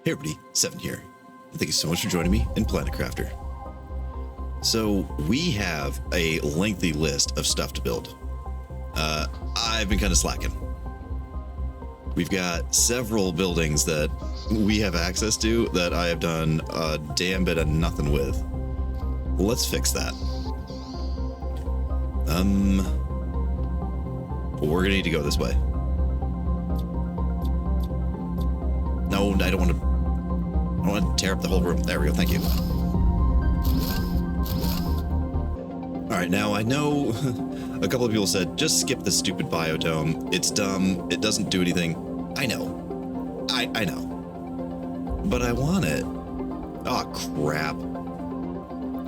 Hey everybody, Seven here. Thank you so much for joining me in Planet Crafter. So we have a lengthy list of stuff to build. I've been kind of slacking. We've got several buildings that we have access to that I have done a damn bit of nothing with. Let's fix that. We're gonna need to go this way. No, I don't want to tear up the whole room. There we go. Thank you. All right, now I know a couple of people said, just skip the stupid biodome. It's dumb. It doesn't do anything. I know. I know. But I want it. Oh, crap.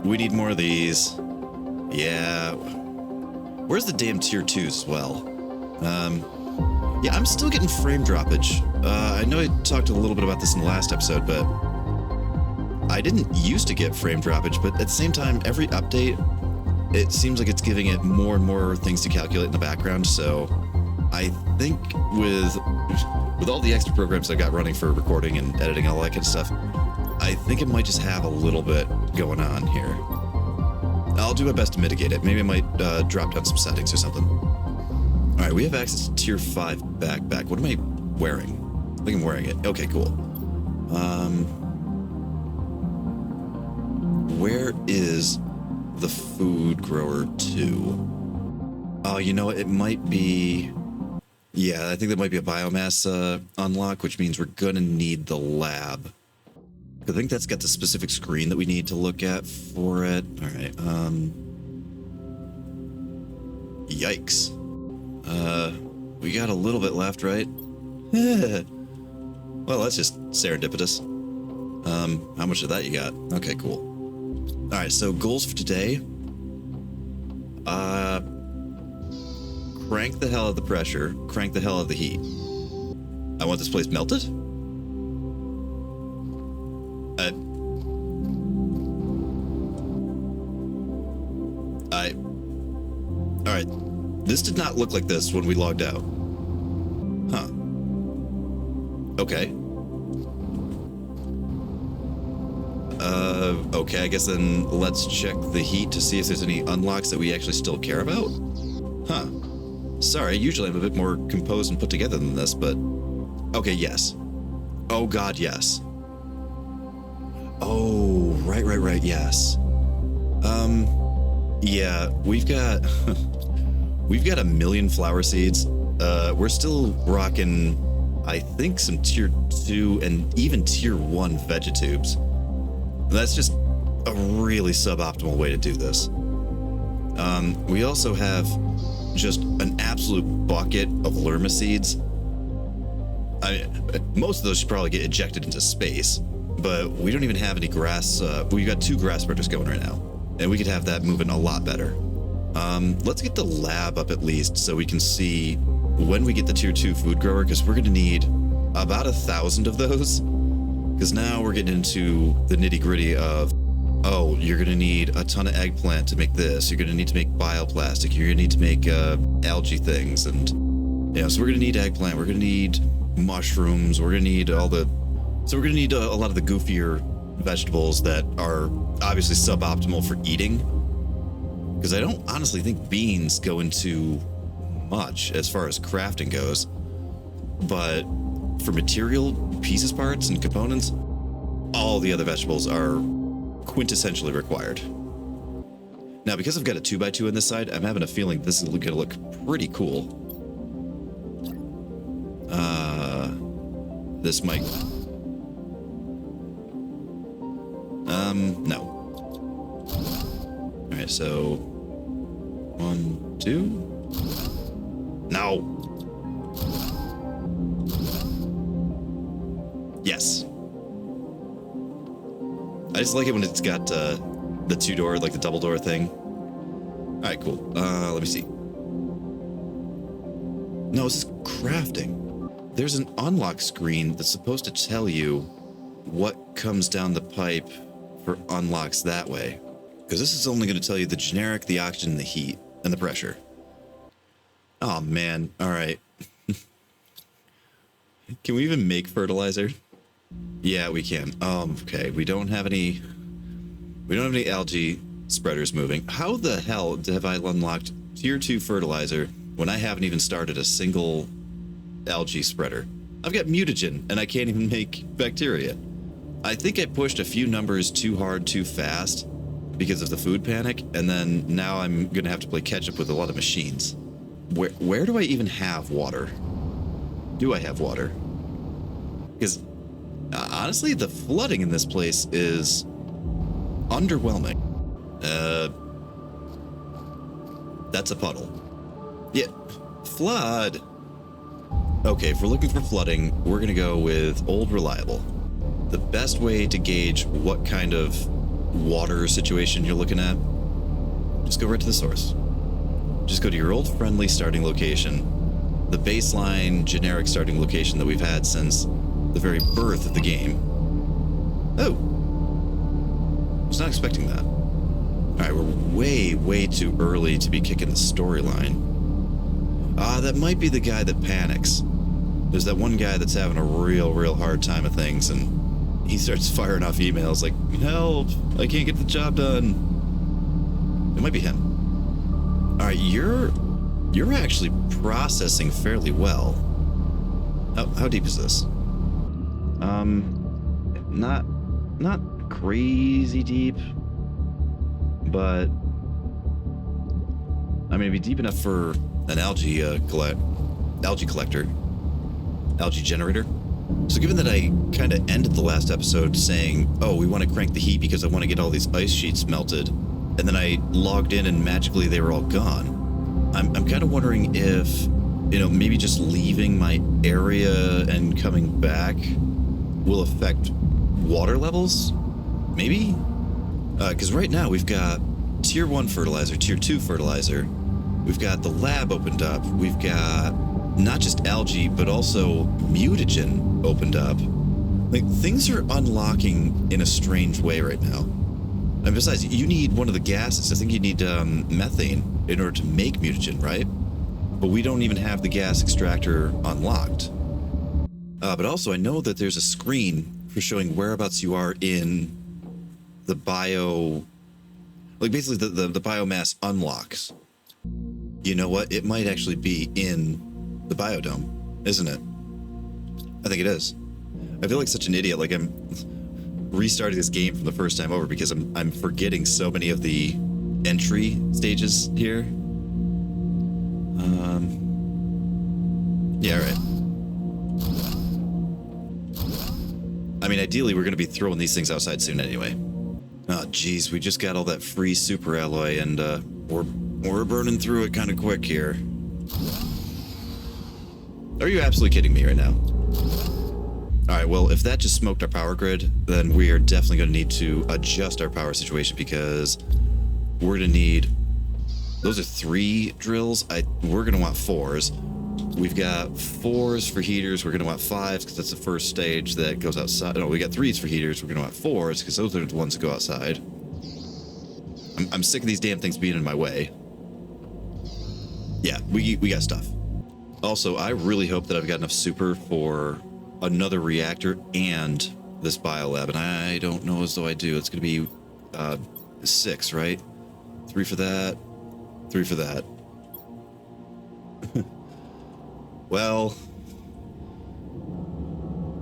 We need more of these. Yeah. Where's the damn tier 2s as well? Yeah, I'm still getting frame droppage. I know I talked a little bit about this in the last episode, but I didn't used to get frame droppage, but at the same time, every update, it seems like it's giving it more and more things to calculate in the background. So I think with all the extra programs I've got running for recording and editing and all that kind of stuff, I think it might just have a little bit going on here. I'll do my best to mitigate it. Maybe I might drop down some settings or something. All right, we have access to tier 5 backpack. What am I wearing? I think I'm wearing it. Okay, cool. Where is the food grower 2? Oh, you know what? It might be... Yeah, I think that might be a biomass unlock, which means we're gonna need the lab. I think that's got the specific screen that we need to look at for it. All right. Yikes. We got a little bit left, right? Well, that's just serendipitous. How much of that you got? Okay, cool. All right, so goals for today. Crank the hell of the pressure, crank the hell of the heat. I want this place melted. All right. This did not look like this when we logged out. Huh. Okay. Okay, I guess then let's check the heat to see if there's any unlocks that we actually still care about. Huh. Sorry, usually I'm a bit more composed and put together than this, but... Okay, yes. Oh god, yes. Oh, right, yes. Yeah, we've got... We've got 1 million flower seeds. We're still rocking, I think, some tier 2 and even tier 1 vegetubes. That's just a really suboptimal way to do this. We also have just an absolute bucket of Lerma seeds. Most of those should probably get ejected into space, but we don't even have any grass. We've got 2 grass spreaders going right now, and we could have that moving a lot better. Let's get the lab up at least so we can see when we get the tier 2 food grower, because we're going to need about 1,000 of those. Because now we're getting into the nitty gritty of, oh, you're going to need a ton of eggplant to make this. You're going to need to make bioplastic. You're going to need to make algae things. And, so we're going to need eggplant. We're going to need mushrooms. We're going to need so we're going to need a lot of the goofier vegetables that are obviously suboptimal for eating. Because I don't honestly think beans go into much as far as crafting goes. But for material, pieces, parts, and components, all the other vegetables are quintessentially required. Now, because I've got a 2x2 on this side, I'm having a feeling this is going to look pretty cool. This might... no. Alright, so... 1, 2... No! Yes. I just like it when it's got the 2-door, like the double door thing. Alright, cool. Let me see. No, this is crafting. There's an unlock screen that's supposed to tell you what comes down the pipe for unlocks that way. Because this is only going to tell you the generic, the oxygen, the heat, and the pressure. Oh, man. All right. Can we even make fertilizer? Yeah, we can. Okay, we don't have any algae spreaders moving. How the hell have I unlocked tier 2 fertilizer when I haven't even started a single algae spreader? I've got mutagen and I can't even make bacteria. I think I pushed a few numbers too hard too fast because of the food panic, and then now I'm gonna have to play catch up with a lot of machines. Where do I even have water? Do I have water? Because honestly, the flooding in this place is underwhelming. That's a puddle. Yeah, flood. Okay, if we're looking for flooding, we're gonna go with Old Reliable. The best way to gauge what kind of water situation you're looking at, just go right to the source. Just go to your old friendly starting location, the baseline generic starting location that we've had since the very birth of the game. Oh, I was not expecting that. All right, we're way too early to be kicking the storyline. That might be the guy that panics. There's that one guy that's having a real hard time of things, and he starts firing off emails like, help, I can't get the job done. It might be him. All right, you're actually processing fairly well. How deep is this? Not crazy deep, but I mean, it'd be deep enough for an algae collector, algae generator. So given that I kind of ended the last episode saying, oh, we want to crank the heat because I want to get all these ice sheets melted, and then I logged in and magically they were all gone, I'm kind of wondering if, maybe just leaving my area and coming back will affect water levels? Maybe? Because right now we've got tier 1 fertilizer, tier 2 fertilizer. We've got the lab opened up. We've got not just algae, but also mutagen opened up. Like, things are unlocking in a strange way right now. And besides, you need one of the gases. I think you need methane in order to make mutagen, right? But we don't even have the gas extractor unlocked. But also, I know that there's a screen for showing whereabouts you are in the basically the biomass unlocks. You know what? It might actually be in the biodome, isn't it? I think it is. I feel like such an idiot. Like I'm restarting this game from the first time over because I'm forgetting so many of the entry stages here. Yeah, right. I mean, ideally, we're going to be throwing these things outside soon anyway. Oh, geez, we just got all that free super alloy, and we're burning through it kind of quick here. Are you absolutely kidding me right now? All right, well, if that just smoked our power grid, then we are definitely going to need to adjust our power situation because we're going to need... Those are 3 drills. We're going to want 4s. We've got 4s for heaters. We're going to want 5s because that's the first stage that goes outside. No, we got 3s for heaters. We're going to want 4s because those are the ones that go outside. I'm sick of these damn things being in my way. Yeah, we got stuff. Also, I really hope that I've got enough super for another reactor and this biolab, and I don't know as though I do. It's going to be 6, right? 3 for that. 3 for that. Well,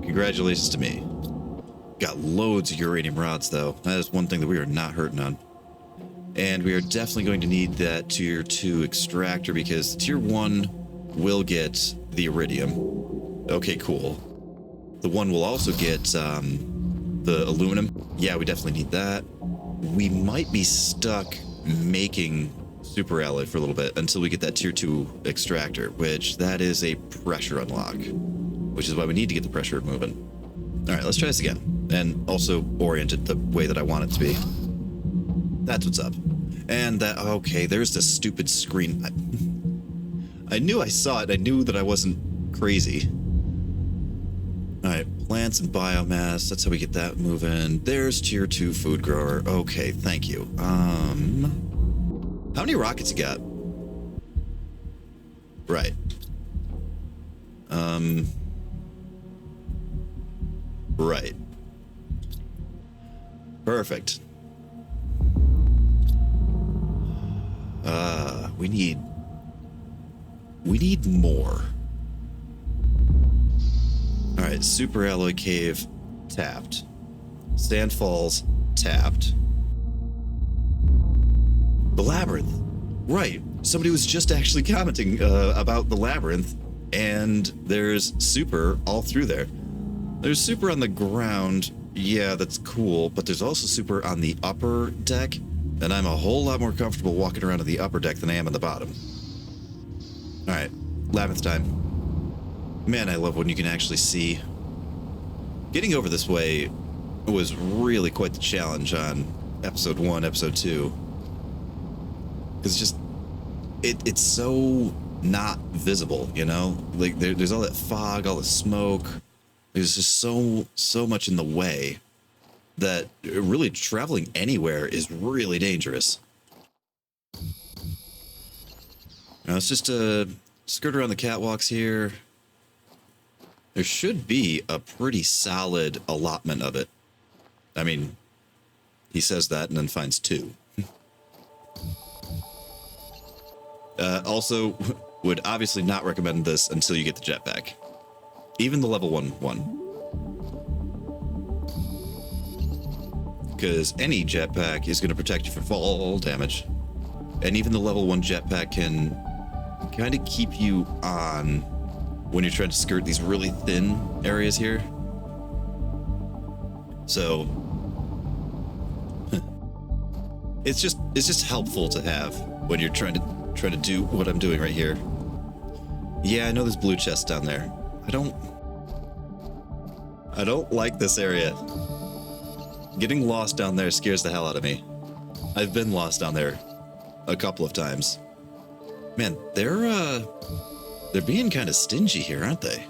congratulations to me. Got loads of uranium rods, though. That is one thing that we are not hurting on. And we are definitely going to need that tier 2 extractor because tier 1 will get the iridium. Okay, cool. The 1 will also get the aluminum. Yeah, we definitely need that. We might be stuck making super alloy for a little bit until we get that tier 2 extractor, which that is a pressure unlock, which is why we need to get the pressure moving. All right, let's try this again, and also orient it the way that I want it to be. That's what's up. And that, okay, there's this stupid screen. I knew I saw it. I knew that I wasn't crazy. All right, plants and biomass. That's how we get that moving. There's tier 2 food grower. Okay, thank you. How many rockets you got? Right. Right. Perfect. We need more. All right, Super Alloy Cave tapped. Sand Falls tapped. The Labyrinth. Right. Somebody was just actually commenting about the Labyrinth, and there's super all through there. There's super on the ground. Yeah, that's cool, but there's also super on the upper deck, and I'm a whole lot more comfortable walking around on the upper deck than I am on the bottom. All right, Labyrinth time. Man, I love when you can actually see. Getting over this way was really quite the challenge on episode 1, episode 2. It's just, it's so not visible, you know? Like, there's all that fog, all the smoke. There's just so much in the way that really traveling anywhere is really dangerous. Now, let's just skirt around the catwalks here. There should be a pretty solid allotment of it. I mean, he says that and then finds 2. Also, would obviously not recommend this until you get the jetpack. Even the level 1 one. Because any jetpack is going to protect you from fall damage. And even the level 1 jetpack can kind of keep you on when you're trying to skirt these really thin areas here. So it's just helpful to have when you're trying to do what I'm doing right here. Yeah, I know there's blue chests down there. I don't like this area. Getting lost down there scares the hell out of me. I've been lost down there a couple of times. Man, they're being kind of stingy here, aren't they?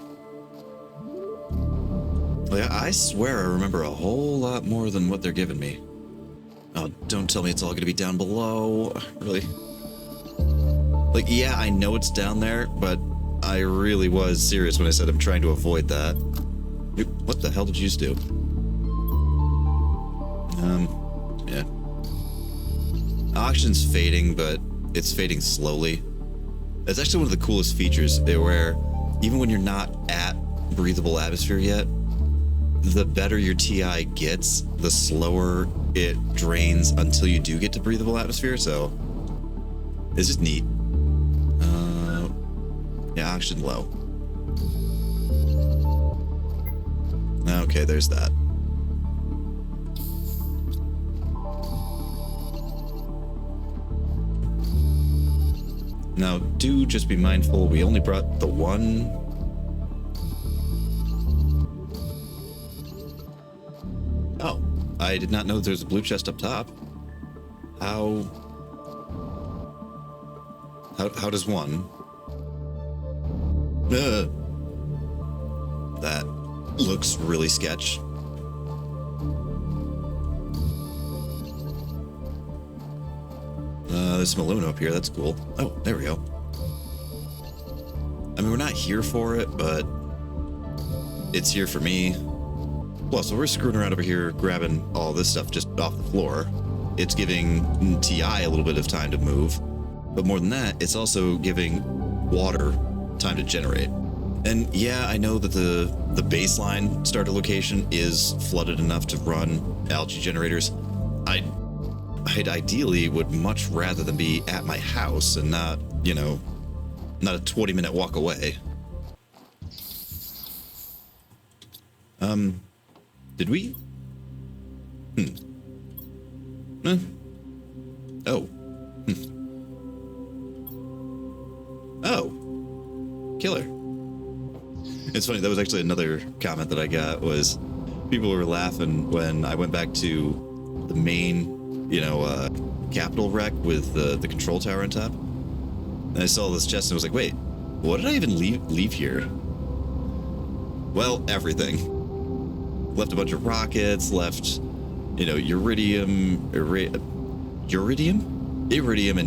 Like, I swear I remember a whole lot more than what they're giving me. Oh, don't tell me it's all gonna be down below. Really? Like, yeah, I know it's down there, but I really was serious when I said I'm trying to avoid that. What the hell did you just do? Yeah. Auction's fading, but it's fading slowly. That's actually one of the coolest features, where even when you're not at breathable atmosphere yet, the better your TI gets, the slower it drains until you do get to breathable atmosphere, so it's just neat. Yeah, auction low. Okay, there's that. Now, do just be mindful, we only brought the one. Oh, I did not know there's a blue chest up top. How does one? That looks really sketch. There's some aluminum up here. That's cool. Oh, there we go. I mean, we're not here for it, but it's here for me. Well, so we're screwing around over here, grabbing all this stuff just off the floor. It's giving TI a little bit of time to move. But more than that, it's also giving water time to generate. And yeah, I know that the baseline starter location is flooded enough to run algae generators. I'd ideally would much rather than be at my house and not, you know, not a 20-minute walk away. Did we? Oh. Oh. Killer. It's funny, that was actually another comment that I got, was people were laughing when I went back to the main, you know, Capital wreck with the control tower on top. And I saw this chest and I was like, wait, what did I even leave here? Well, everything. Left a bunch of rockets, left, you know, iridium and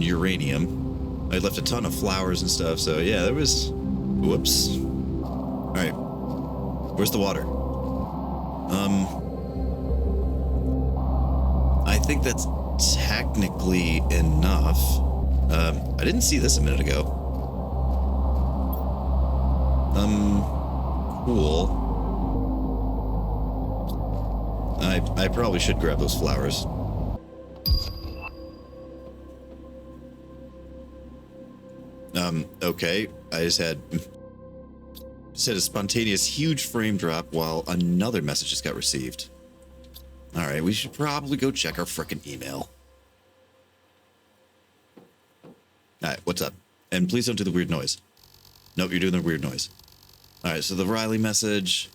uranium. I left a ton of flowers and stuff, so yeah, there was, whoops. All right, where's the water? think that's technically enough. I didn't see this a minute ago. Cool. I probably should grab those flowers. Okay. I just had a spontaneous huge frame drop while another message just got received. All right, we should probably go check our frickin' email. All right, what's up? And please don't do the weird noise. Nope, you're doing the weird noise. All right, so the Riley message.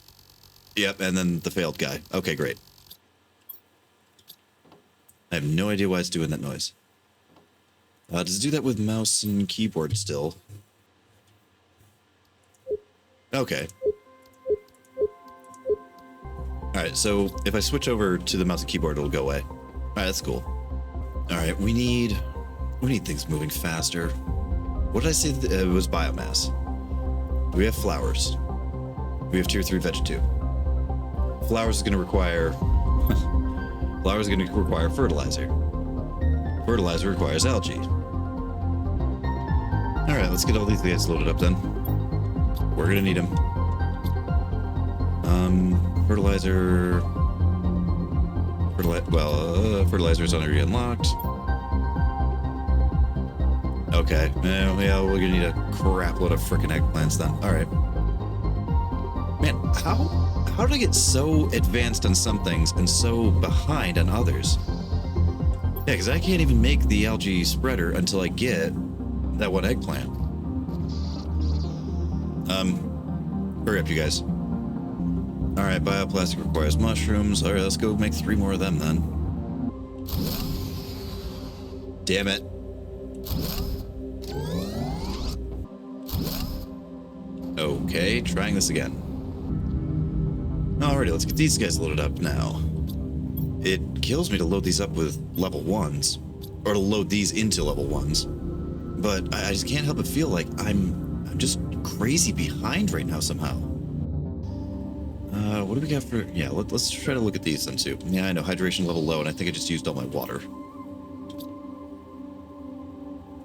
Yep, and then the failed guy. Okay, great. I have no idea why it's doing that noise. Does it do that with mouse and keyboard still? Okay. Alright, so if I switch over to the mouse and keyboard, it'll go away. Alright, that's cool. Alright, we need things moving faster. What did I say? It was biomass. We have flowers. We have tier 3 veg 2. Flowers is going to require... flowers is going to require fertilizer. Fertilizer requires algae. Alright, let's get all these guys loaded up then. We're going to need them. Fertilizer... fertilizer is already unlocked. Okay, yeah, we're gonna need a crap load of frickin' eggplants then. Alright. Man, how did I get so advanced on some things and so behind on others? Yeah, because I can't even make the algae spreader until I get that one eggplant. Hurry up, you guys. Alright, bioplastic requires mushrooms. Alright, let's go make 3 more of them then. Damn it. Okay, trying this again. Alrighty, let's get these guys loaded up now. It kills me to load these up with level 1s. Or to load these into level 1s. But I just can't help but feel like I'm just crazy behind right now somehow. What do we got for... Yeah, let's try to look at these then too. Yeah, I know, hydration level low, and I think I just used all my water.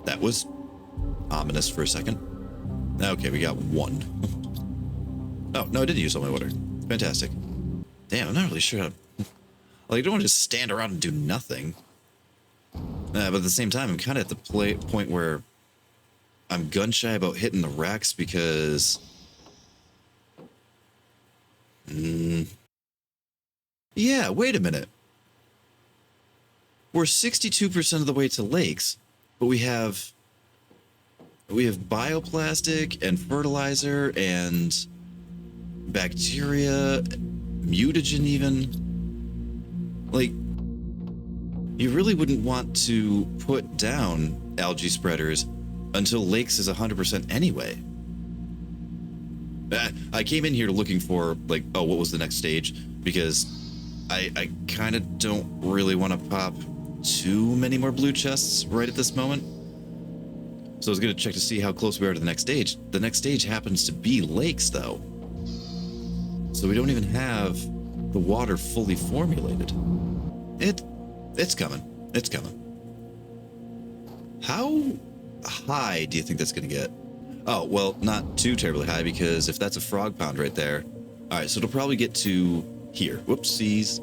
That was ominous for a second. Okay, we got 1. Oh, no, I didn't use all my water. Fantastic. Damn, I'm not really sure how... Like, I don't want to just stand around and do nothing. But at the same time, I'm kind of at the point where I'm gun-shy about hitting the racks because... Yeah, wait a minute. We're 62% of the way to lakes, but we have bioplastic and fertilizer and bacteria, mutagen even. Like, you really wouldn't want to put down algae spreaders until lakes is 100% anyway. I came in here looking for, like, oh, what was the next stage? Because I kind of don't really want to pop too many more blue chests right at this moment. So I was going to check to see how close we are to the next stage. The next stage happens to be lakes, though. So we don't even have the water fully formulated. It's coming. It's coming. How high do you think that's going to get? Oh, well, not too terribly high, because if that's a frog pond right there... Alright, so it'll probably get to here. Whoopsies.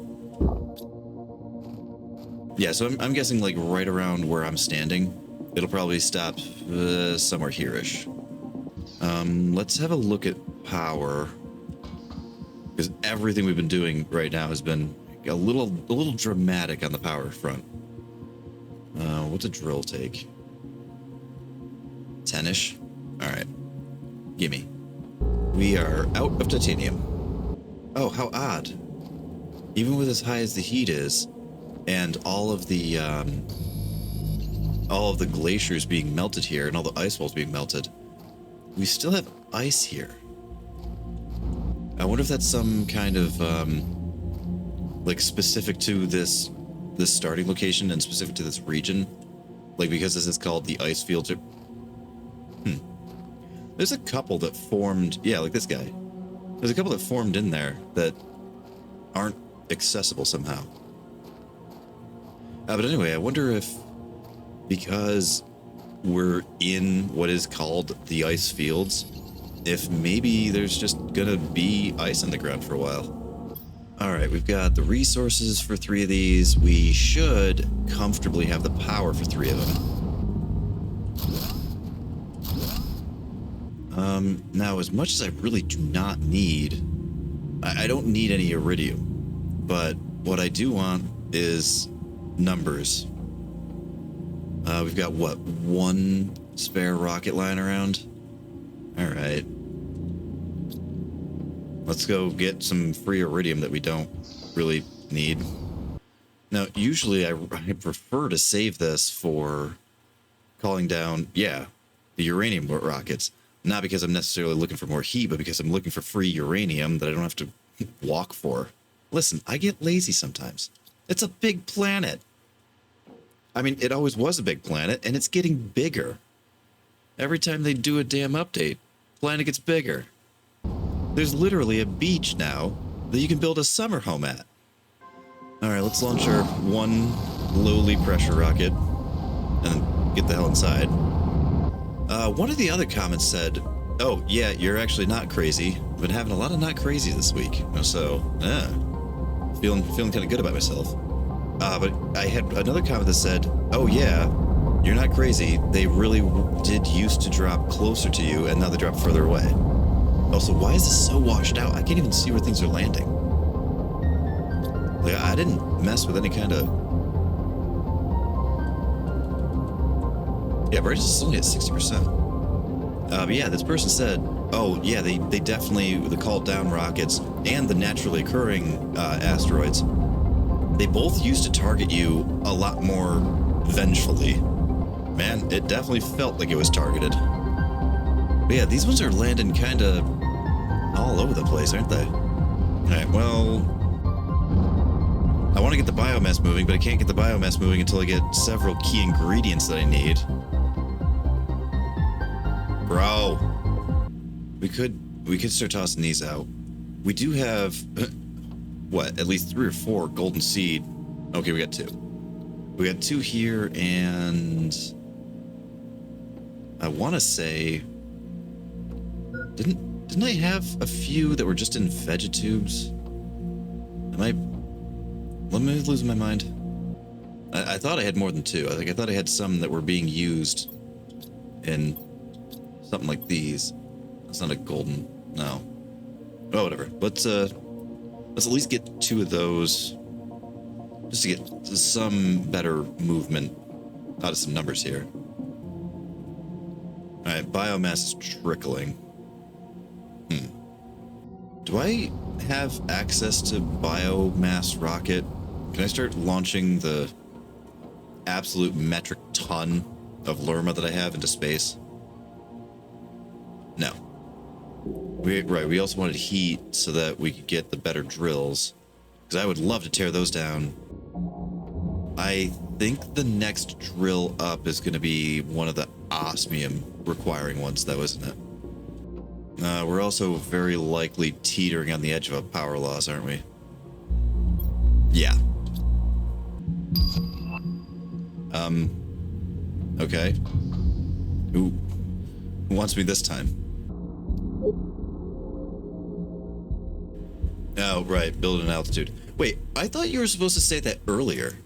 Yeah, so I'm guessing, like, right around where I'm standing. It'll probably stop somewhere here-ish. Let's have a look at power. Because everything we've been doing right now has been a little dramatic on the power front. What's a drill take? 10-ish? Alright. Gimme. We are out of titanium. Oh, how odd. Even with as high as the heat is, and all of the glaciers being melted here, and all the ice walls being melted, we still have ice here. I wonder if that's some kind of, like, specific to this starting location and specific to this region. Like, because this is called the ice field. There's a couple that formed, yeah, like this guy. There's a couple that formed in there that aren't accessible somehow. But anyway, I wonder if because we're in what is called the ice fields, if maybe there's just gonna be ice on the ground for a while. All right, we've got the resources for 3 of these. We should comfortably have the power for 3 of them. Now, as much as I really do not need, I don't need any iridium, but what I do want is numbers. We've got, what, 1 spare rocket lying around? All right. Let's go get some free iridium that we don't really need. Now, usually I prefer to save this for calling down, yeah, the uranium rockets. Not because I'm necessarily looking for more heat, but because I'm looking for free uranium that I don't have to walk for. Listen, I get lazy sometimes. It's a big planet. I mean, it always was a big planet, and it's getting bigger. Every time they do a damn update, planet gets bigger. There's literally a beach now that you can build a summer home at. All right, let's launch our 1 lowly pressure rocket and get the hell inside. One of the other comments said, oh, yeah, you're actually not crazy. I've been having a lot of not crazy this week. So, feeling kind of good about myself. But I had another comment that said, oh, yeah, you're not crazy. They really did used to drop closer to you, and now they drop further away. Also, why is this so washed out? I can't even see where things are landing. Like, I didn't mess with any kind of... Yeah, brightness is only at 60%. But yeah, this person said, oh, yeah, they definitely, the called down rockets and the naturally occurring asteroids, they both used to target you a lot more vengefully. Man, it definitely felt like it was targeted. But yeah, these ones are landing kind of all over the place, aren't they? Alright, well, I want to get the biomass moving, but I can't get the biomass moving until I get several key ingredients that I need. Bro, we could start tossing these out. We do have, what, at least 3 or 4 golden seed. Okay, we got 2. We got 2 here, and I want to say, didn't I have a few that were just in vegetubes? Let me lose my mind. I thought I had more than 2. I thought I had some that were being used in something like these. That's not a golden, no. Oh, whatever. Let's at least get 2 of those, just to get some better movement out of some numbers here. All right, biomass is trickling. Do I have access to biomass rocket? Can I start launching the absolute metric ton of Lerma that I have into space? No. We also wanted heat so that we could get the better drills, because I would love to tear those down. I think the next drill up is going to be one of the osmium requiring ones, though, isn't it? We're also very likely teetering on the edge of a power loss, aren't we? Yeah. Okay. Who wants me this time? Oh, right. Build an altitude. Wait, I thought you were supposed to say that earlier.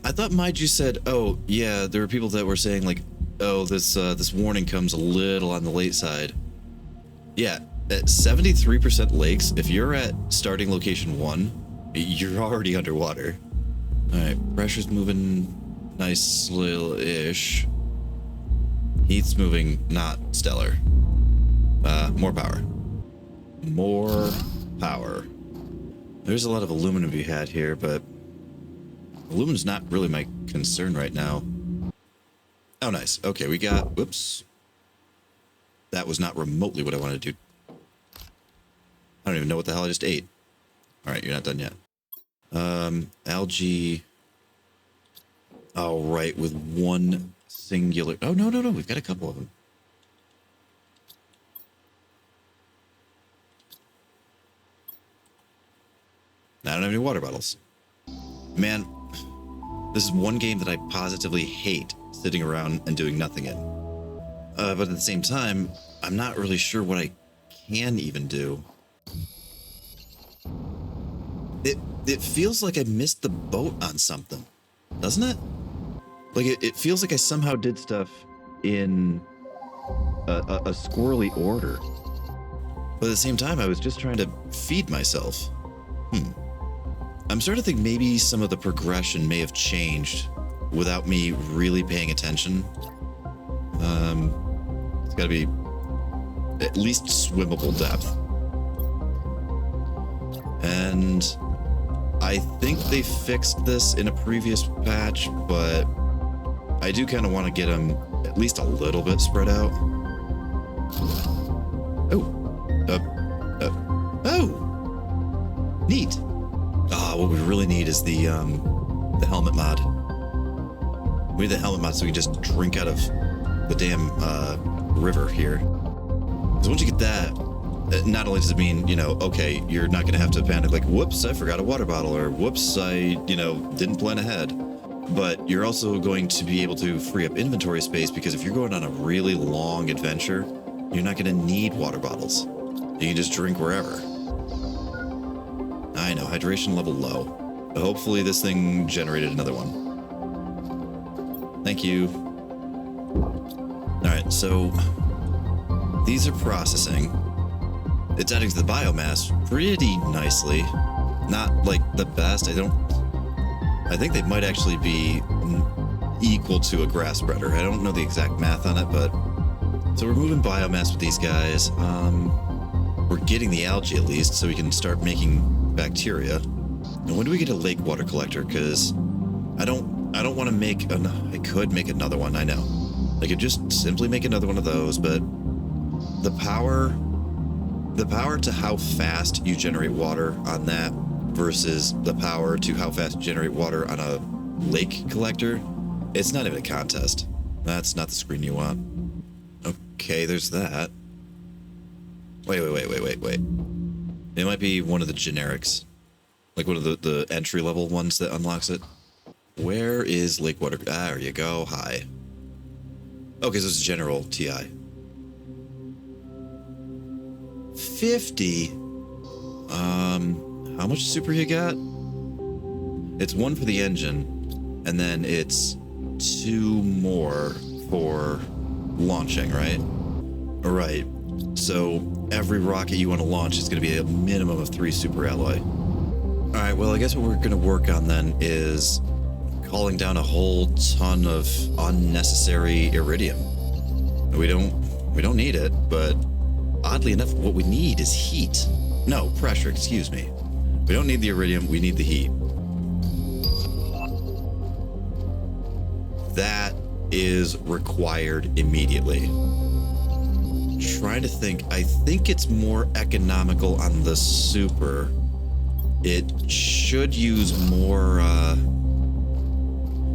I thought Maiju said, oh, yeah, there were people that were saying, like, oh, this warning comes a little on the late side. Yeah, at 73% lakes, if you're at starting location 1, you're already underwater. Alright, pressure's moving nicely-ish. Heat's moving not stellar. More power. More power. There's a lot of aluminum to be had here, but aluminum's not really my concern right now. Oh, nice. Okay, we got... Whoops. That was not remotely what I wanted to do. I don't even know what the hell I just ate. Alright, you're not done yet. Algae. Alright, with one singular... Oh, no, we've got a couple of them. I don't have any water bottles. Man, This is one game that I positively hate sitting around and doing nothing in. But at the same time, I'm not really sure what I can even do. It feels like I missed the boat on something, doesn't it? Like it feels like I somehow did stuff in a squirrely order. But at the same time, I was just trying to feed myself. I'm starting to think maybe some of the progression may have changed without me really paying attention. It's got to be at least swimmable depth. And I think they fixed this in a previous patch, but I do kind of want to get them at least a little bit spread out. Oh, neat. What we really need is the helmet mod. We need the helmet mod so we can just drink out of the damn river here. Because once you get that, not only does it mean, okay, you're not going to have to panic like, whoops, I forgot a water bottle, or whoops, I, didn't plan ahead. But you're also going to be able to free up inventory space, because if you're going on a really long adventure, you're not going to need water bottles. You can just drink wherever. I know, hydration level low. But hopefully this thing generated another one. Thank you. Alright, so these are processing. It's adding to the biomass pretty nicely. Not like the best. I think they might actually be equal to a grass spreader. I don't know the exact math on it, but so we're moving biomass with these guys. We're getting the algae at least, so we can start making bacteria. And when do we get a lake water collector? Because I don't want to make I could make another one. I know, I could just simply make another one of those, but the power to how fast you generate water on that versus the power to how fast you generate water on a lake collector, it's not even a contest. That's not the screen you want. Okay, there's that. Wait. It might be one of the generics. Like one of the entry-level ones that unlocks it. Where is lake water? There you go. Hi. Okay, so it's general TI. 50. How much super you got? It's 1 for the engine, and then it's 2 more for launching, right? All right. So every rocket you want to launch is going to be a minimum of 3 super alloy. All right. Well, I guess what we're going to work on then is calling down a whole ton of unnecessary iridium. We don't need it, but oddly enough, what we need is heat. No, pressure, excuse me. We don't need the iridium, we need the heat. That is required immediately. Trying to think, I think it's more economical on the super. It should use more,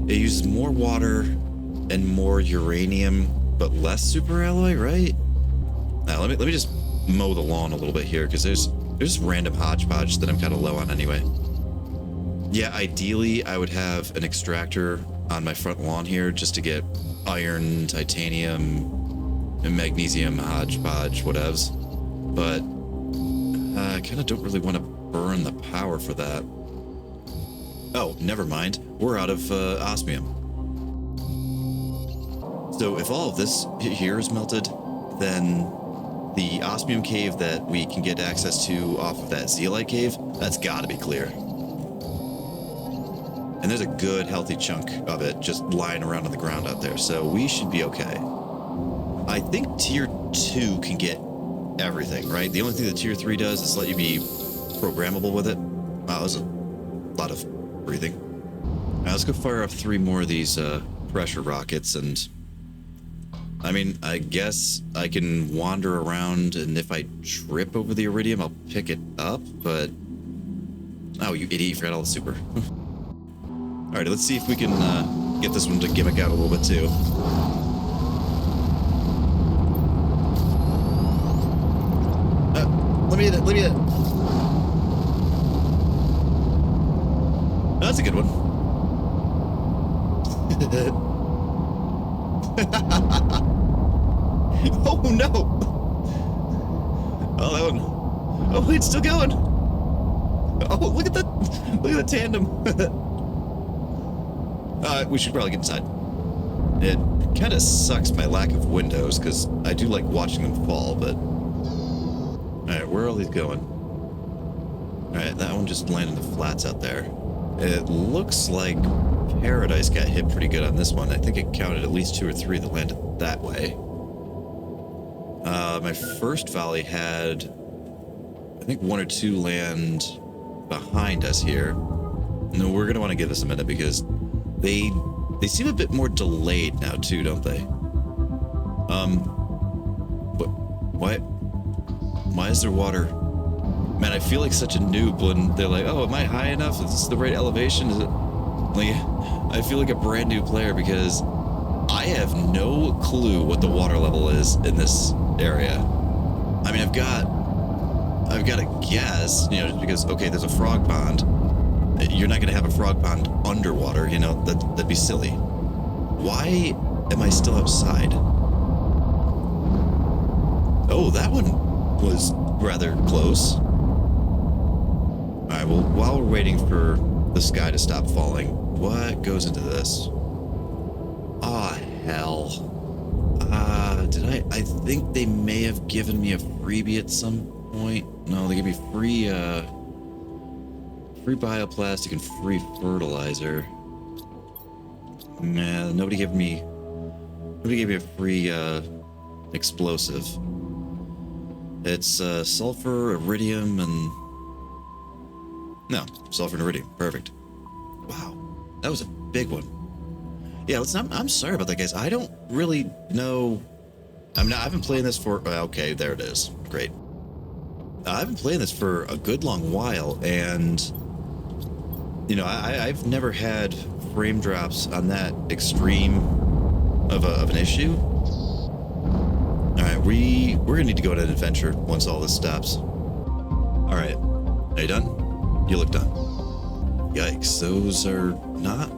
it uses more water and more uranium, but less super alloy, right? Now, let me just mow the lawn a little bit here, because there's random hodgepodge that I'm kind of low on anyway. Yeah, ideally, I would have an extractor on my front lawn here just to get iron, titanium, and magnesium hodgepodge, whatevs. But I kind of don't really want to burn the power for that. Oh, never mind. We're out of osmium. So if all of this here is melted, then the osmium cave that we can get access to off of that zeolite cave, that's got to be clear. And there's a good healthy chunk of it just lying around on the ground out there, so we should be okay. I think tier 2 can get everything, right? The only thing that tier 3 does is let you be programmable with it. Wow, that was a lot of breathing. All right, let's go fire up 3 more of these pressure rockets, and I mean, I guess I can wander around, and if I trip over the iridium, I'll pick it up, but... Oh, you idiot, you forgot all the super. Alright, let's see if we can get this one to gimmick out a little bit, too. Let me hit it. That's a good one. Oh no! Oh, that one. Oh, it's still going. Oh, look at that! Look at the tandem. We should probably get inside. It kind of sucks my lack of windows because I do like watching them fall, but. All right, where are all these going? All right, that one just landed in the flats out there. It looks like Paradise got hit pretty good on this one. I think it counted at least 2 or 3 that landed that way. My first volley had, I think, 1 or 2 land behind us here. No, we're gonna want to give this a minute because they seem a bit more delayed now too, don't they? But why is there water? Man, I feel like such a noob when they're like, "Oh, am I high enough? Is this the right elevation? Is it?" Like, I feel like a brand new player because I have no clue what the water level is in this area. I mean, I've got a guess, you know, just because, okay, there's a frog pond. You're not going to have a frog pond underwater, you know, that'd be silly. Why am I still outside? Oh, that one was rather close. All right, well, while we're waiting for the sky to stop falling, what goes into this? Ah, hell. I think they may have given me a freebie at some point. No, they gave me free bioplastic and free fertilizer. Nah, nobody gave me a free explosive. It's sulfur, iridium, and no, sulfur and iridium. Perfect. Wow, that was a big one. Yeah, I'm sorry about that, guys. I don't really know. I've been playing this for. Okay, there it is. Great. I've been playing this for a good long while, and you know, I've never had frame drops on that extreme of an issue. All right, we're gonna need to go on an adventure once all this stops. All right, are you done? You look done. Yikes, those are not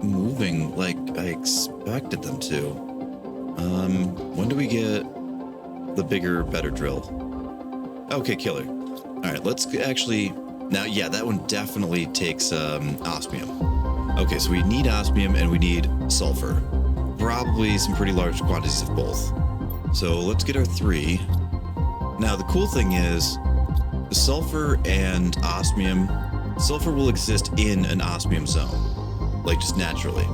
moving like I expected them to. When do we get the bigger, better drill? Okay, killer. All right, let's actually now. Yeah, that one definitely takes osmium. Okay, so we need osmium and we need sulfur. Probably some pretty large quantities of both. So let's get our 3. Now the cool thing is, the sulfur and osmium. Sulfur will exist in an osmium zone, like just naturally.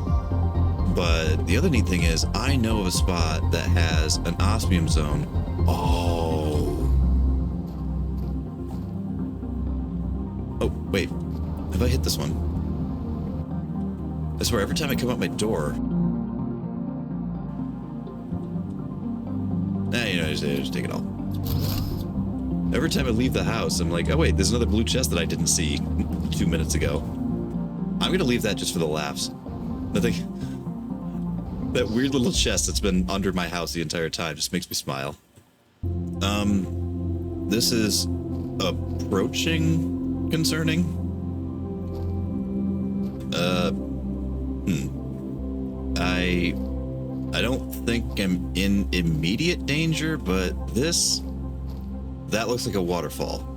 But the other neat thing is, I know of a spot that has an osmium zone. Oh, wait. Have I hit this one? I swear, every time I come out my door... Nah, you know, just take it all. Every time I leave the house, I'm like, oh wait, there's another blue chest that I didn't see 2 minutes ago. I'm gonna leave that just for the laughs. That weird little chest that's been under my house the entire time just makes me smile. This is approaching concerning. I don't think I'm in immediate danger, but that looks like a waterfall.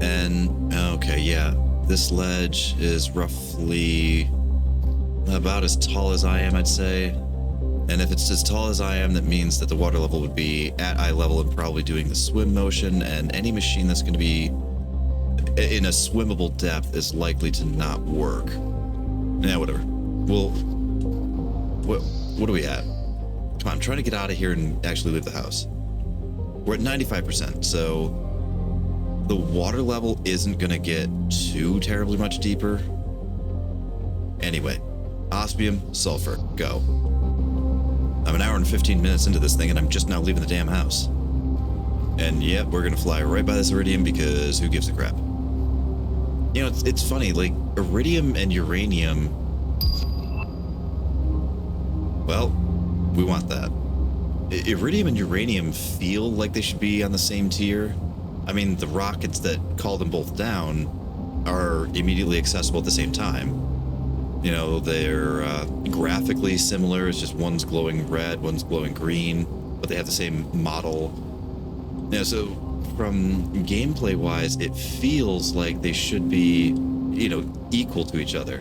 And okay, yeah, this ledge is roughly about as tall as I am, I'd say. And if it's as tall as I am, that means that the water level would be at eye level and probably doing the swim motion, and any machine that's going to be in a swimmable depth is likely to not work. Yeah, whatever. Well, what are we at? Come on, I'm trying to get out of here and actually leave the house. We're at 95%, so the water level isn't going to get too terribly much deeper. Anyway, osmium, sulfur, go. I'm an hour and 15 minutes into this thing, and I'm just now leaving the damn house. And yep, we're going to fly right by this iridium because who gives a crap? You know, it's funny, like, iridium and uranium... Well, we want that. Iridium and uranium feel like they should be on the same tier. I mean, the rockets that call them both down are immediately accessible at the same time. You know, they're graphically similar. It's just one's glowing red, one's glowing green, but they have the same model. Yeah, so from gameplay wise, it feels like they should be, you know, equal to each other,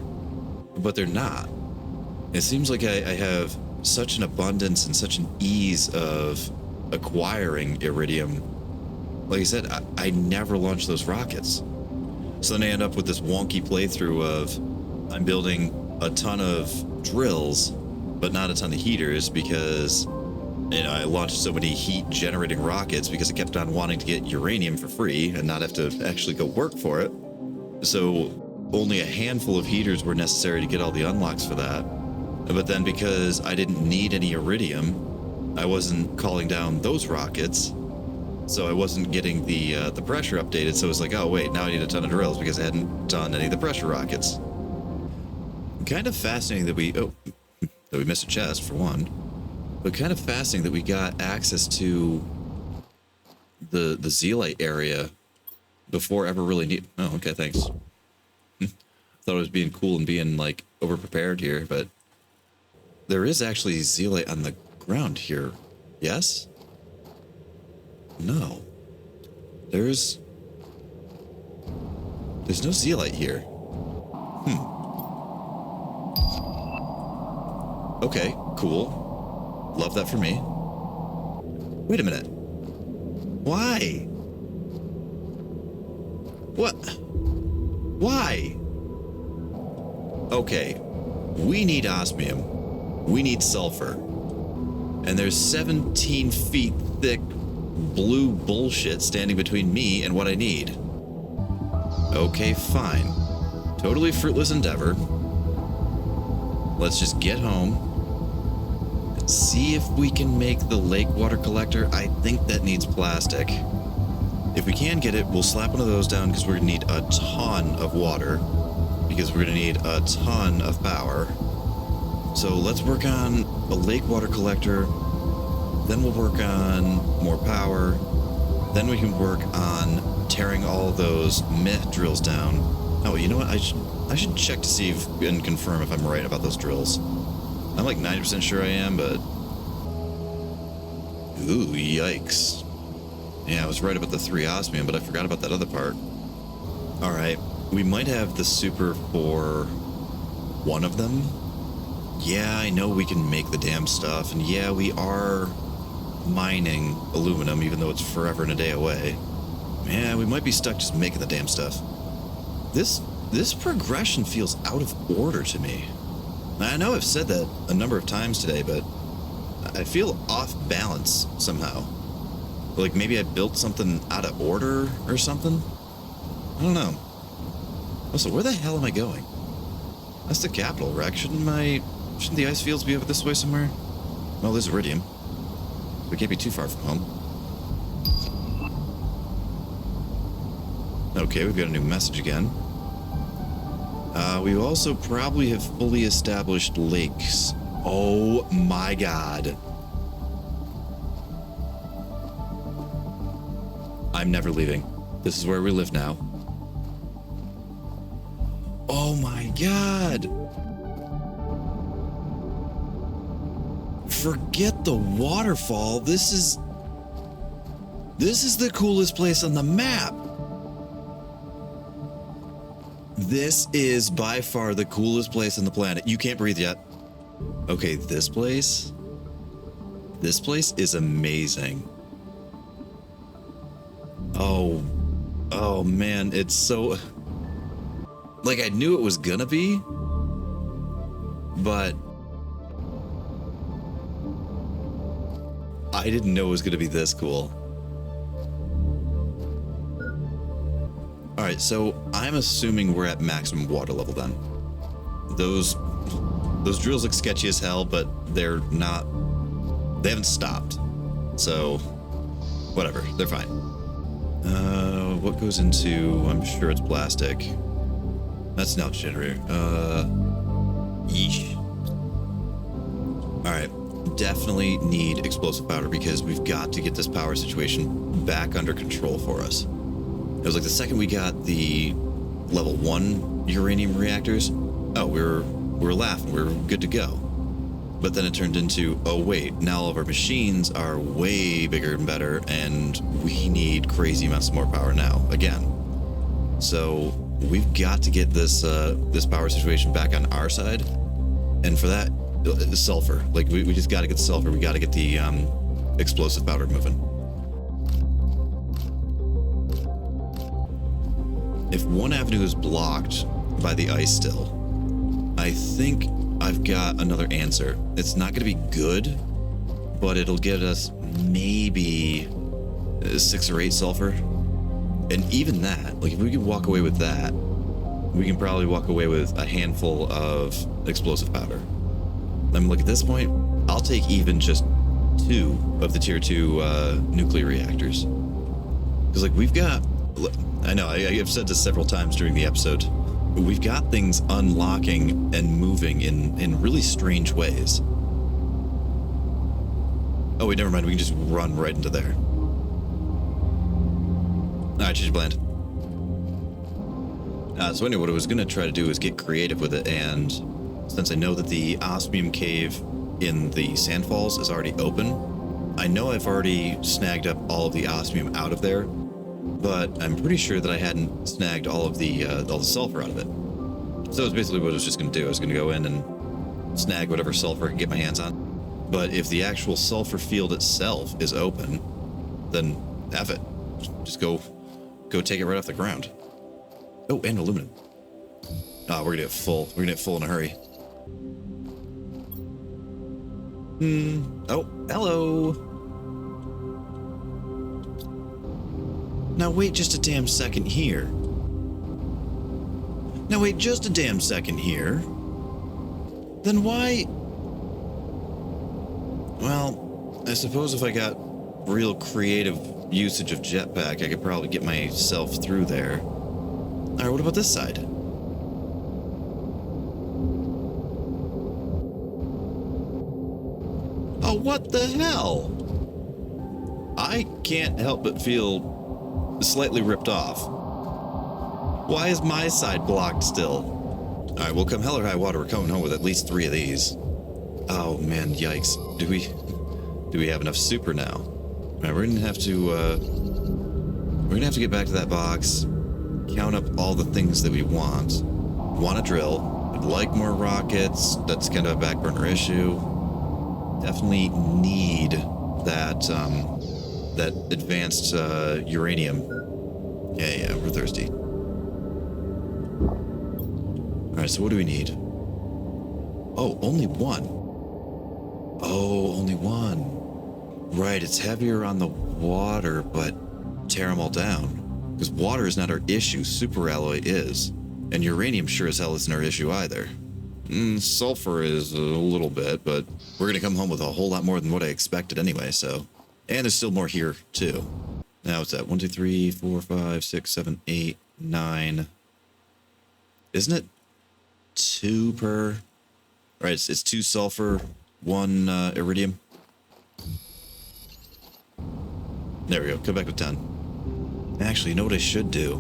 but they're not. It seems like I have such an abundance and such an ease of acquiring iridium. Like I said, I never launch those rockets. So then I end up with this wonky playthrough of I'm building a ton of drills, but not a ton of heaters because, you know, I launched so many heat generating rockets because I kept on wanting to get uranium for free and not have to actually go work for it. So only a handful of heaters were necessary to get all the unlocks for that. But then because I didn't need any iridium, I wasn't calling down those rockets. So I wasn't getting the pressure updated. So it was like, oh wait, now I need a ton of drills because I hadn't done any of the pressure rockets. Kind of fascinating that we missed a chest for one, but kind of fascinating that we got access to the zeolite area before ever really need. Oh, okay, thanks. Thought I was being cool and being like over prepared here, but there is actually zeolite on the ground here. Yes? No. There's no zeolite here. Okay, cool. Love that for me. Wait a minute. Why? What? Why? Okay, we need osmium. We need sulfur. And there's 17 feet thick blue bullshit standing between me and what I need. Okay, fine. Totally fruitless endeavor. Let's just get home. See if we can make the lake water collector. I think that needs plastic. If we can get it, we'll slap one of those down because we're gonna need a ton of water. Because we're gonna need a ton of power. So let's work on a lake water collector. Then we'll work on more power. Then we can work on tearing all those myth drills down. Oh, you know what? I should check to see if, and confirm if I'm right about those drills. I'm like 90% sure I am, but... Ooh, yikes. Yeah, I was right about the 3 osmium, but I forgot about that other part. Alright, we might have the super for one of them. Yeah, I know we can make the damn stuff, and yeah, we are mining aluminum, even though it's forever and a day away. Yeah, we might be stuck just making the damn stuff. This progression feels out of order to me. I know I've said that a number of times today, but I feel off balance somehow. Like maybe I built something out of order or something? I don't know. Also, where the hell am I going? That's the capital, Rex. Shouldn't the ice fields be over this way somewhere? Well, there's iridium. We can't be too far from home. Okay, we've got a new message again. We also probably have fully established lakes. Oh my god. I'm never leaving. This is where we live now. Oh my god. Forget the waterfall. This is the coolest place on the map. This is by far the coolest place on the planet. You can't breathe yet. Okay, this place is amazing. Oh man, it's so... Like, I knew it was gonna be, but I didn't know it was gonna be this cool. Alright, so I'm assuming we're at maximum water level then. Those drills look sketchy as hell, but they haven't stopped. So, whatever, they're fine. What goes into, I'm sure it's plastic. That's an oxygen generator. Yeesh. Alright, definitely need explosive powder because we've got to get this power situation back under control for us. It was like the second we got the level 1 uranium reactors, oh, we're we were laughing, we were good to go. But then it turned into, oh wait, now all of our machines are way bigger and better, and we need crazy amounts more power now, again. So we've got to get this this power situation back on our side. And for that, the sulfur. Like, we just got to get the sulfur. We got to get the explosive powder moving. If one avenue is blocked by the ice still, I think I've got another answer. It's not going to be good, but it'll get us maybe 6 or 8 sulfur. And even that, like, if we can walk away with that, we can probably walk away with a handful of explosive powder. I mean, look, at this point, I'll take even just 2 of the tier 2 nuclear reactors. Because, like, we've got, I know, I've said this several times during the episode, we've got things unlocking and moving in really strange ways. Oh wait, never mind, we can just run right into there. Alright, change plan. So anyway, what I was going to try to do is get creative with it, and since I know that the osmium cave in the Sandfalls is already open, I know I've already snagged up all of the osmium out of there, but I'm pretty sure that I hadn't snagged all the sulfur out of it. So it's basically what I was just going to do. I was going to go in and snag whatever sulfur I can get my hands on. But if the actual sulfur field itself is open, then F it. Just go take it right off the ground. Oh, and aluminum. Oh, we're gonna get full. We're gonna get full in a hurry. Oh, hello. Now wait just a damn second here. Now wait just a damn second here. Then why? Well, I suppose if I got real creative usage of jetpack, I could probably get myself through there. Alright, what about this side? Oh, what the hell? I can't help but feel slightly ripped off. Why is my side blocked still? Alright, we'll come hell or high water. We're coming home with at least 3 of these. Oh man, yikes. Do we have enough super now? Alright, we're gonna have to get back to that box, count up all the things that we want. Want to drill. Would like more rockets. That's kind of a back burner issue. Definitely need that that advanced uranium. Yeah, we're thirsty. Alright, so what do we need? Oh, only one. Oh, only one. Right, it's heavier on the water, but tear them all down. Because water is not our issue, super alloy is. And uranium sure as hell isn't our issue either. Sulfur is a little bit, but we're going to come home with a whole lot more than what I expected anyway, so. And there's still more here, too. Now it's at 1, 2, 3, 4, 5, 6, 7, 8, 9. Isn't it 2 per? Right, it's 2 sulfur, 1 iridium. There we go, come back with 10. Actually, you know what I should do?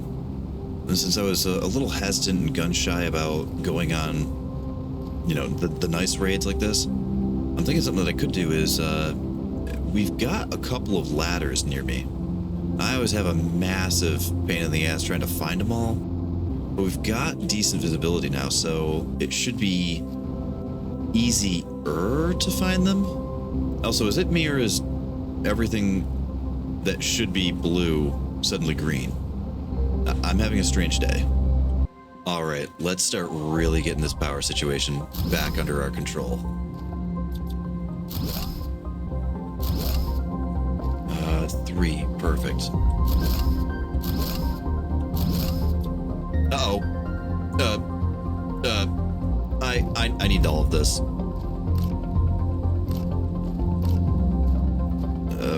And since I was a little hesitant and gun shy about going on, you know, the nice raids like this, I'm thinking something that I could do is, we've got a couple of ladders near me. I always have a massive pain in the ass trying to find them all, but we've got decent visibility now, so it should be easier to find them. Also, is it me or is everything that should be blue suddenly green? I'm having a strange day. Alright, let's start really getting this power situation back under our control. 3, perfect. Uh-oh. I need all of this.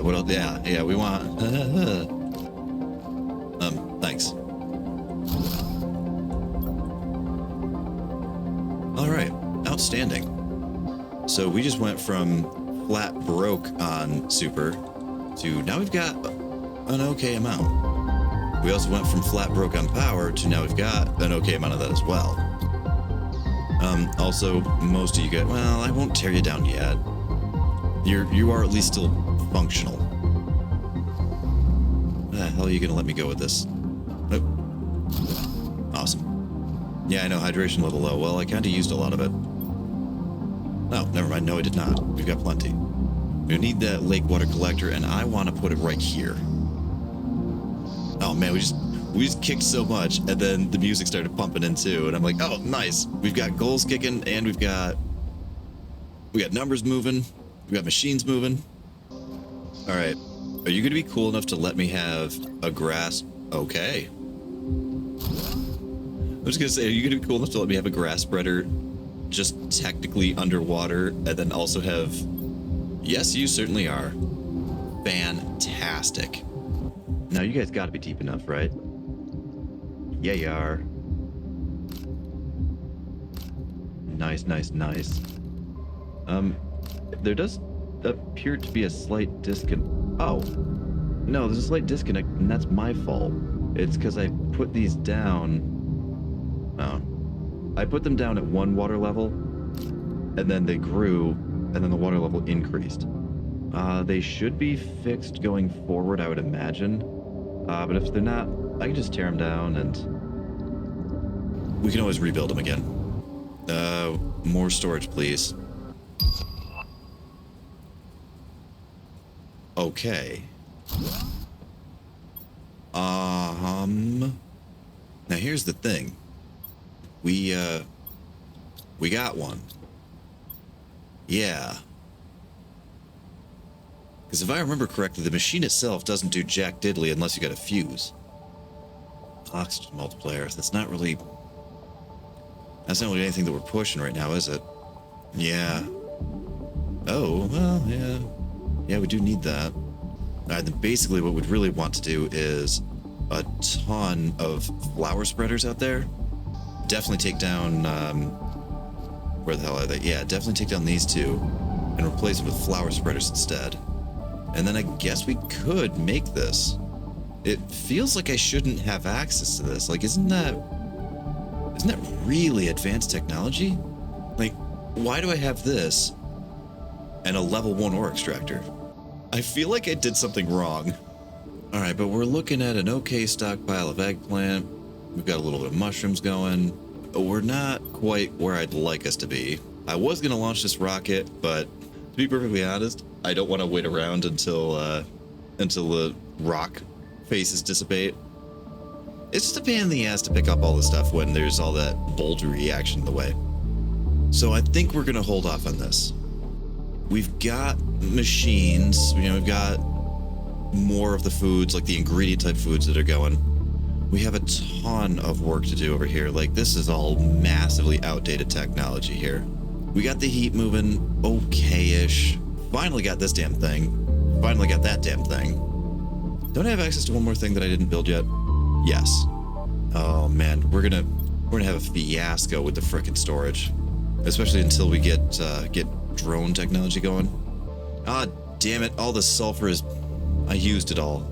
What else? Yeah, we want... thanks. Alright, outstanding. So we just went from flat broke on super to now we've got an okay amount. We also went from flat broke on power to now we've got an okay amount of that as well. Also, most of you guys, well, I won't tear you down yet. You are at least still functional. How the hell are you gonna let me go with this? Oh. Awesome. Yeah, I know, hydration level low. Well, I kind of used a lot of it. Oh, never mind. No, I did not. We've got plenty. We need that lake water collector, and I want to put it right here. Oh man, we just kicked so much, and then the music started pumping in too, and I'm like, oh, nice. We've got goals kicking, and we got numbers moving. We got machines moving. All right. Are you going to be cool enough to let me have a grass? Okay. I'm just going to say, are you going to be cool enough to let me have a grass spreader just technically underwater, and then also have... Yes, you certainly are. Fantastic. Now, you guys got to be deep enough, right? Yeah, you are. Nice, nice, nice. There does appear to be a slight disconnect. Oh. No, there's a slight disconnect, and that's my fault. It's because I put these down... Oh. I put them down at one water level, and then they grew, and then the water level increased. They should be fixed going forward, I would imagine. But if they're not, I can just tear them down, and... We can always rebuild them again. More storage, please. Okay. Now here's the thing. We got one. Yeah. Because if I remember correctly, the machine itself doesn't do jack diddly unless you got a fuse. Oxygen multiplier. That's not really anything that we're pushing right now, is it? Yeah. Oh, well, yeah. Yeah, we do need that. Then basically what we'd really want to do is a ton of flower spreaders out there. Definitely take down, where the hell are they? Yeah, definitely take down these two and replace them with flower spreaders instead. And then I guess we could make this. It feels like I shouldn't have access to this. Like, isn't that really advanced technology? Like, why do I have this and a level 1 ore extractor? I feel like I did something wrong. All right, but we're looking at an okay stockpile of eggplant. We've got a little bit of mushrooms going. We're not quite where I'd like us to be. I was going to launch this rocket, but to be perfectly honest, I don't want to wait around until the rock faces dissipate. It's just a pain in the ass to pick up all this stuff when there's all that boulder reaction in the way. So I think we're going to hold off on this. We've got machines, we've got more of the foods, like the ingredient type foods that are going. We have a ton of work to do over here. Like, this is all massively outdated technology here. We got the heat moving okay-ish. Finally got this damn thing. Finally got that damn thing. Don't I have access to one more thing that I didn't build yet? Yes. Oh man, we're gonna have a fiasco with the frickin' storage, especially until we get drone technology going. Ah, damn it! All the sulfur I used it all.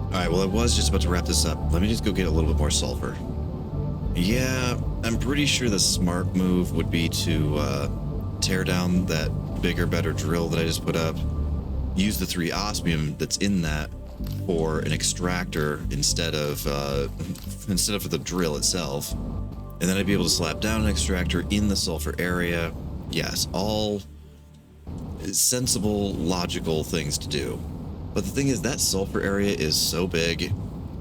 All right, well, I was just about to wrap this up. Let me just go get a little bit more sulfur. Yeah, I'm pretty sure the smart move would be to tear down that bigger, better drill that I just put up. Use the 3 osmium that's in that for an extractor instead of for the drill itself, and then I'd be able to slap down an extractor in the sulfur area. Yes, all sensible, logical things to do. But the thing is, that sulfur area is so big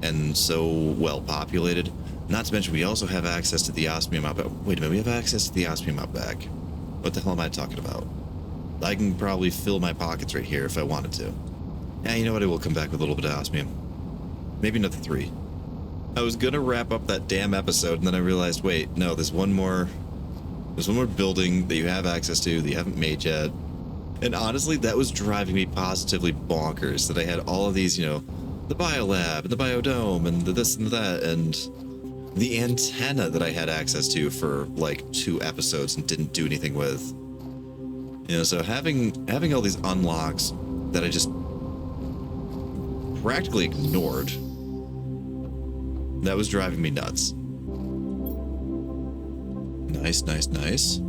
and so well populated. Not to mention, we also have access to the osmium outback. Wait a minute, we have access to the osmium outback. What the hell am I talking about? I can probably fill my pockets right here if I wanted to. Yeah, you know what? I will come back with a little bit of osmium. Maybe another 3. I was gonna wrap up that damn episode, and then I realized, wait, no, there's one more building that you have access to that you haven't made yet. And honestly, that was driving me positively bonkers, that I had all of these, the biolab and the biodome and the this and that, and the antenna that I had access to for like 2 episodes and didn't do anything with. So having all these unlocks that I just practically ignored, that was driving me nuts. Nice, nice, nice.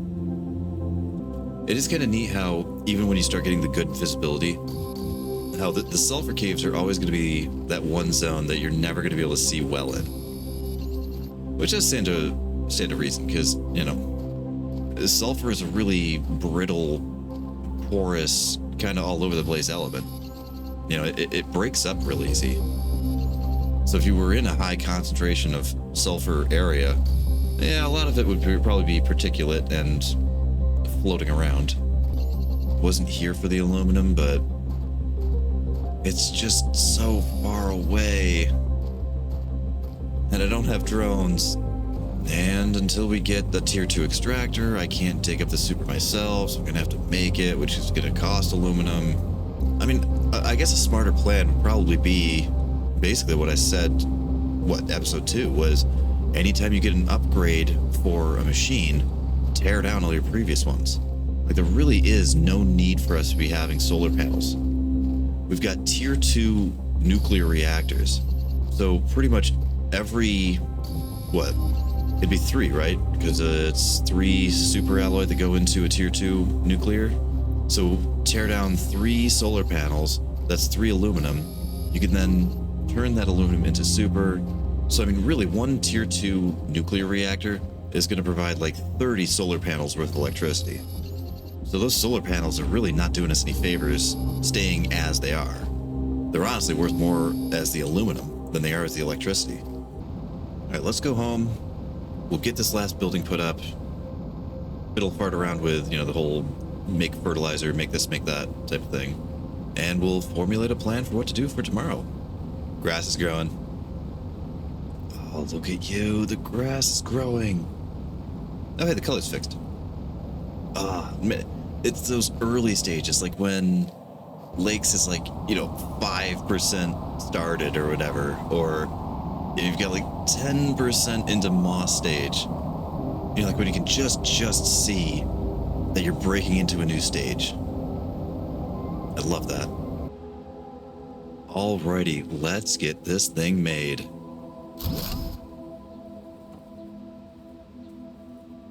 It is kind of neat how, even when you start getting the good visibility, how the sulfur caves are always going to be that one zone that you're never going to be able to see well in. Which does stand to reason, because, you know, sulfur is a really brittle, porous, kind of all over the place element. You know, it breaks up real easy. So if you were in a high concentration of sulfur area, yeah, a lot of it would probably be particulate and floating around. Wasn't here for the aluminum, but it's just so far away. And I don't have drones. And until we get the tier 2 extractor, I can't dig up the super myself, so I'm gonna have to make it, which is gonna cost aluminum. I mean, I guess a smarter plan would probably be basically what I said, episode 2 was, anytime you get an upgrade for a machine, tear down all your previous ones. Like, there really is no need for us to be having solar panels. We've got tier 2 nuclear reactors. So pretty much every, it'd be 3, right? Because it's 3 super alloy that go into a tier 2 nuclear. So tear down 3 solar panels, that's 3 aluminum. You can then turn that aluminum into super. So I mean, really, one tier 2 nuclear reactor is going to provide like 30 solar panels worth of electricity. So those solar panels are really not doing us any favors staying as they are. They're honestly worth more as the aluminum than they are as the electricity. All right, let's go home. We'll get this last building put up. Fiddle fart around with, you know, the whole make fertilizer, make this, make that type of thing. And we'll formulate a plan for what to do for tomorrow. Grass is growing. Oh, look at you. The grass is growing. Oh, hey, the color's fixed. It's those early stages, like when lakes is like, 5% started or whatever, or you've got like 10% into moss stage. Like when you can just see that you're breaking into a new stage. I love that. Alrighty, let's get this thing made.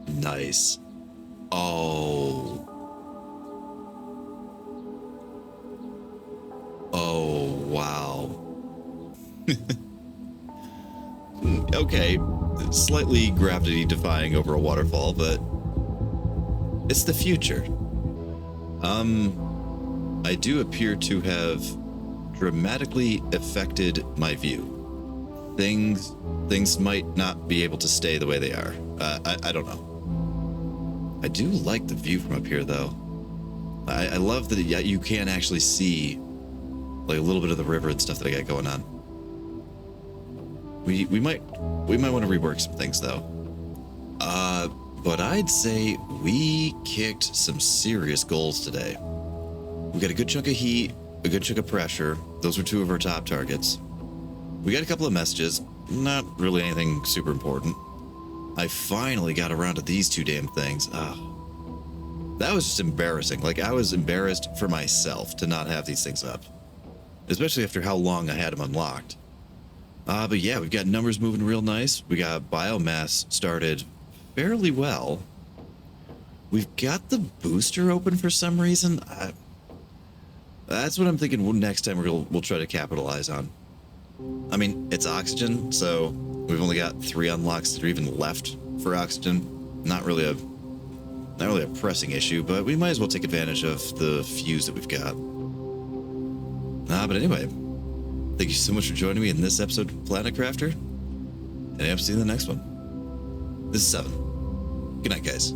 Nice. Oh, wow. Okay, slightly gravity defying over a waterfall, but it's the future. I do appear to have dramatically affected my view. Things might not be able to stay the way they are. I don't know. I do like the view from up here, though. I love that you can actually see like a little bit of the river and stuff that I got going on. We might want to rework some things, though. But I'd say we kicked some serious goals today. We got a good chunk of heat, a good chunk of pressure. Those were 2 of our top targets. We got a couple of messages, not really anything super important. I finally got around to these 2 damn things. That was just embarrassing. Like, I was embarrassed for myself to not have these things up, especially after how long I had them unlocked. But yeah, we've got numbers moving real nice. We got biomass started fairly well. We've got the booster open for some reason. That's what I'm thinking next time we'll try to capitalize on. I mean, it's oxygen, so we've only got 3 unlocks that are even left for oxygen. Not really a pressing issue, but we might as well take advantage of the fuse that we've got. But anyway, thank you so much for joining me in this episode of Planet Crafter, and I'll see you in the next one. This is 7. Good night, guys.